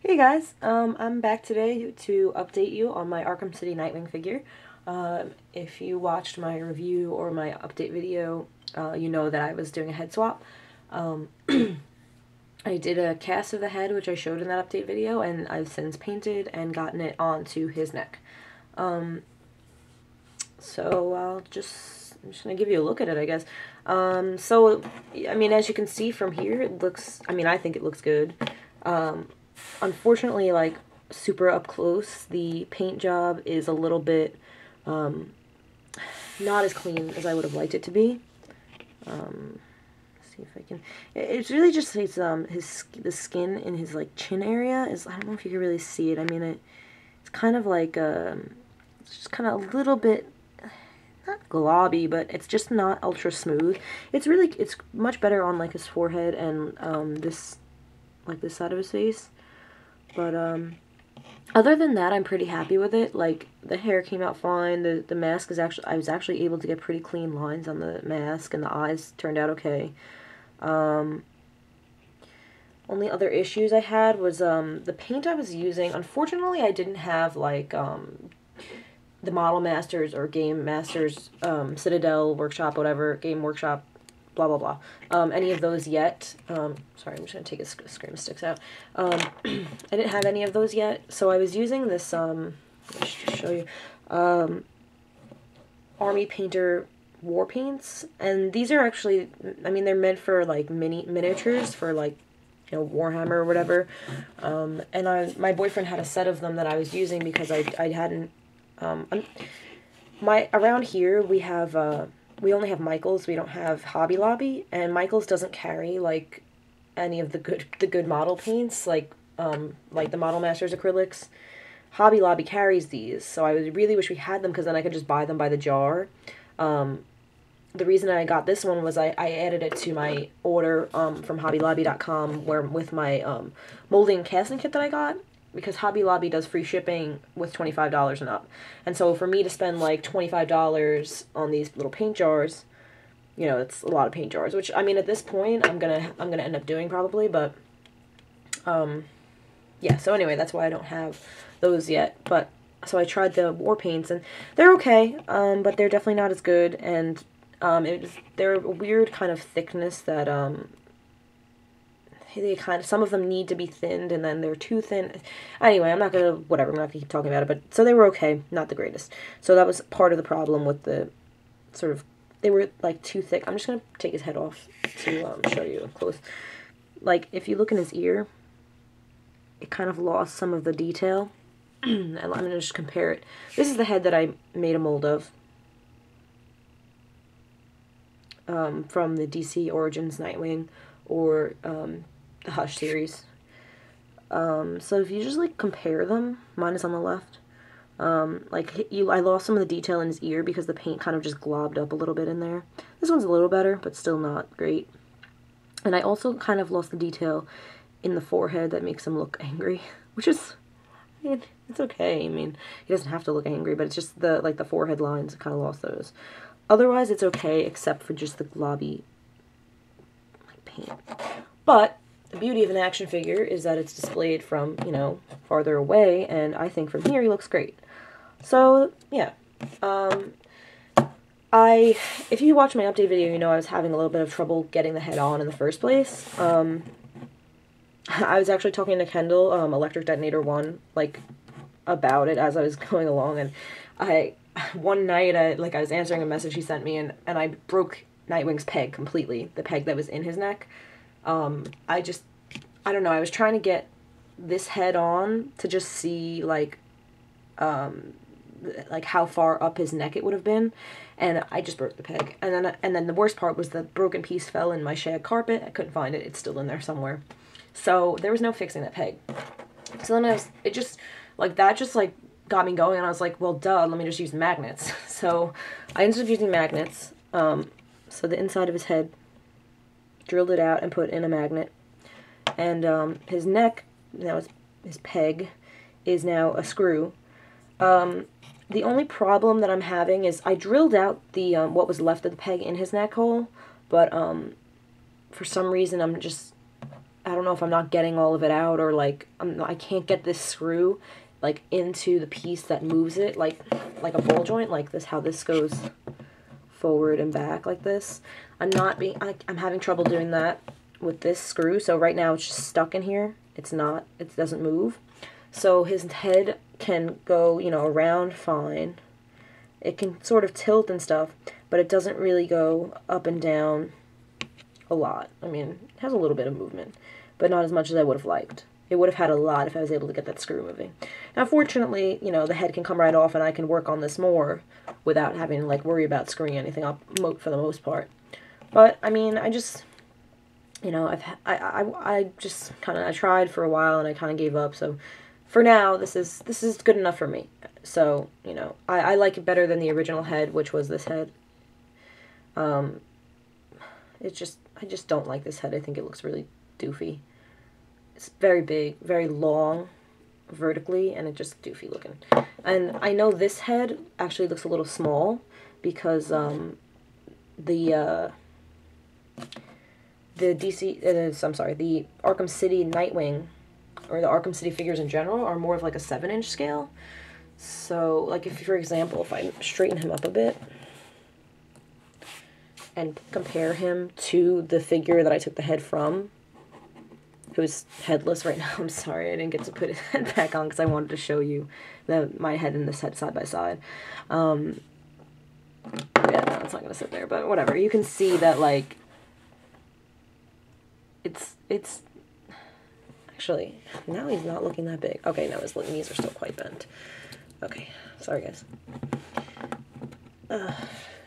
Hey guys, I'm back today to update you on my Arkham City Nightwing figure. If you watched my review or my update video, you know that I was doing a head swap. I did a cast of the head, which I showed in that update video, and I've since painted and gotten it onto his neck. So I'm just going to give you a look at it, I guess. I mean, as you can see from here, it looks, I think it looks good. Unfortunately, like, super up close, the paint job is a little bit, not as clean as I would have liked it to be. See if I can, it's really just, the skin in his, like, chin area is, I don't know if you can really see it. I mean, it's kind of like, it's just kind of a little bit, not globby, but it's just not ultra smooth. It's much better on, like, his forehead and, this side of his face. But, other than that, I'm pretty happy with it. Like, the hair came out fine. The mask is actually, I was actually able to get pretty clean lines on the mask, and the eyes turned out okay. Only other issues I had was, the paint I was using. Unfortunately, I didn't have, like, the Model Masters or Game Masters, Citadel Workshop, whatever, Game Workshop, blah, blah, blah, any of those yet. Sorry, I'm just going to take his scream sticks out. I didn't have any of those yet, so I was using this, let's just show you, Army Painter War Paints, and these are actually, I mean, they're meant for, like, miniatures for, like, you know, Warhammer or whatever, and my boyfriend had a set of them that I was using because I hadn't, around here, we only have Michaels, we don't have Hobby Lobby, and Michaels doesn't carry, like, any of the good model paints, like the Model Masters acrylics. Hobby Lobby carries these, so I really wish we had them, because then I could just buy them by the jar. The reason I got this one was I added it to my order from HobbyLobby.com, with my molding and casting kit that I got, because Hobby Lobby does free shipping with $25 and up. And so for me to spend like $25 on these little paint jars, you know, it's a lot of paint jars, which, I mean, at this point I'm gonna end up doing probably, but yeah, so anyway, that's why I don't have those yet. But so I tried the war paints, and they're okay, but they're definitely not as good, and they're a weird kind of thickness that some of them need to be thinned, and then they're too thin. Anyway, I'm not gonna keep talking about it, but, so they were okay, not the greatest. So that was part of the problem with the, sort of, they were, like, too thick. I'm just gonna take his head off to, show you up close. Like, if you look in his ear, it kind of lost some of the detail. And I'm gonna just compare it. This is the head that I made a mold of, from the DC Origins Nightwing, or, the Hush series. So if you just, like, compare them, mine is on the left, I lost some of the detail in his ear because the paint kind of just globbed up a little bit in there. This one's a little better, but still not great. And I also kind of lost the detail in the forehead that makes him look angry, which is, I mean, it's okay. I mean, he doesn't have to look angry, but it's just the forehead lines, I kind of lost those. Otherwise, it's okay, except for just the globby, like, paint. But the beauty of an action figure is that it's displayed from, you know, farther away, and I think from here he looks great. So, yeah. If you watch my update video, you know I was having a little bit of trouble getting the head on in the first place. I was actually talking to Kendall, Electric Detonator 1, like, about it as I was going along, and one night, I was answering a message he sent me, and I broke Nightwing's peg completely, the peg that was in his neck. I don't know, I was trying to get this head on to just see, like how far up his neck it would have been, and I just broke the peg. And then the worst part was the broken piece fell in my shag carpet. I couldn't find it. It's still in there somewhere. So there was no fixing that peg. So then it just got me going, and I was like, well, duh, let me just use magnets. So I ended up using magnets. So the inside of his head, drilled it out and put in a magnet, and his neck, now his peg, is now a screw. The only problem that I'm having is I drilled out the what was left of the peg in his neck hole, but for some reason I don't know if I'm not getting all of it out, or like I can't get this screw like into the piece that moves it, like a ball joint, like this, how this goes forward and back like this. I'm having trouble doing that with this screw. So right now it's just stuck in here. It doesn't move. So his head can go, you know, around fine. It can sort of tilt and stuff, but it doesn't really go up and down a lot. I mean, it has a little bit of movement, but not as much as I would have liked. It would have had a lot if I was able to get that screw moving. Now, fortunately, you know, the head can come right off and I can work on this more without having to, like, worry about screwing anything up for the most part. But, I mean, I just, you know, I just kind of, I tried for a while and I kind of gave up. So, for now, this is good enough for me. So, you know, I like it better than the original head, which was this head. I just don't like this head. I think it looks really doofy. It's very big, very long vertically, and it's just doofy looking. And I know this head actually looks a little small because the Arkham City Nightwing, or the Arkham City figures in general, are more of like a 7-inch scale. So, like, if, for example, if I straighten him up a bit and compare him to the figure that I took the head from, who's headless right now. I'm sorry, I didn't get to put his head back on because I wanted to show you my head and this head side by side. Yeah, no, it's not going to sit there, but whatever. You can see that, like, it's actually, now he's not looking that big. Okay, no, his knees are still quite bent. Okay, sorry, guys.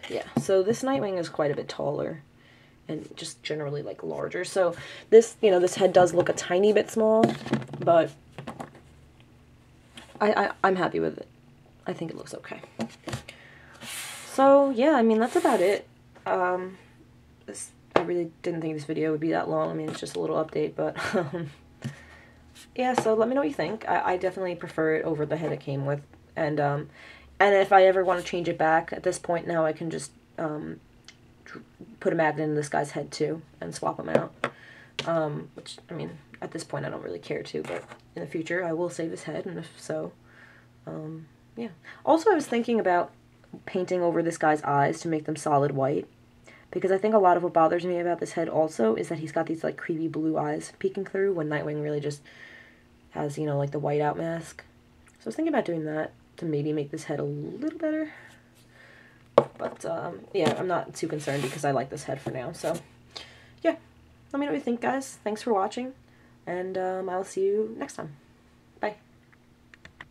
Yeah, so this Nightwing is quite a bit taller and just generally, like, larger. So this, you know, this head does look a tiny bit small, but I'm happy with it. I think it looks okay. So, yeah, I mean, that's about it. I really didn't think this video would be that long. I mean, it's just a little update, but, yeah, so let me know what you think. I definitely prefer it over the head it came with. And if I ever want to change it back, at this point now I can just, put a magnet in this guy's head too and swap him out, which, I mean, at this point I don't really care to, but in the future I will save his head, and if so, yeah. Also, I was thinking about painting over this guy's eyes to make them solid white, because I think a lot of what bothers me about this head also is that he's got these, like, creepy blue eyes peeking through when Nightwing really just has, you know, like, the whiteout mask. So I was thinking about doing that to maybe make this head a little better. But, yeah, I'm not too concerned because I like this head for now. So, yeah, let me know what you think, guys. Thanks for watching, and I'll see you next time. Bye.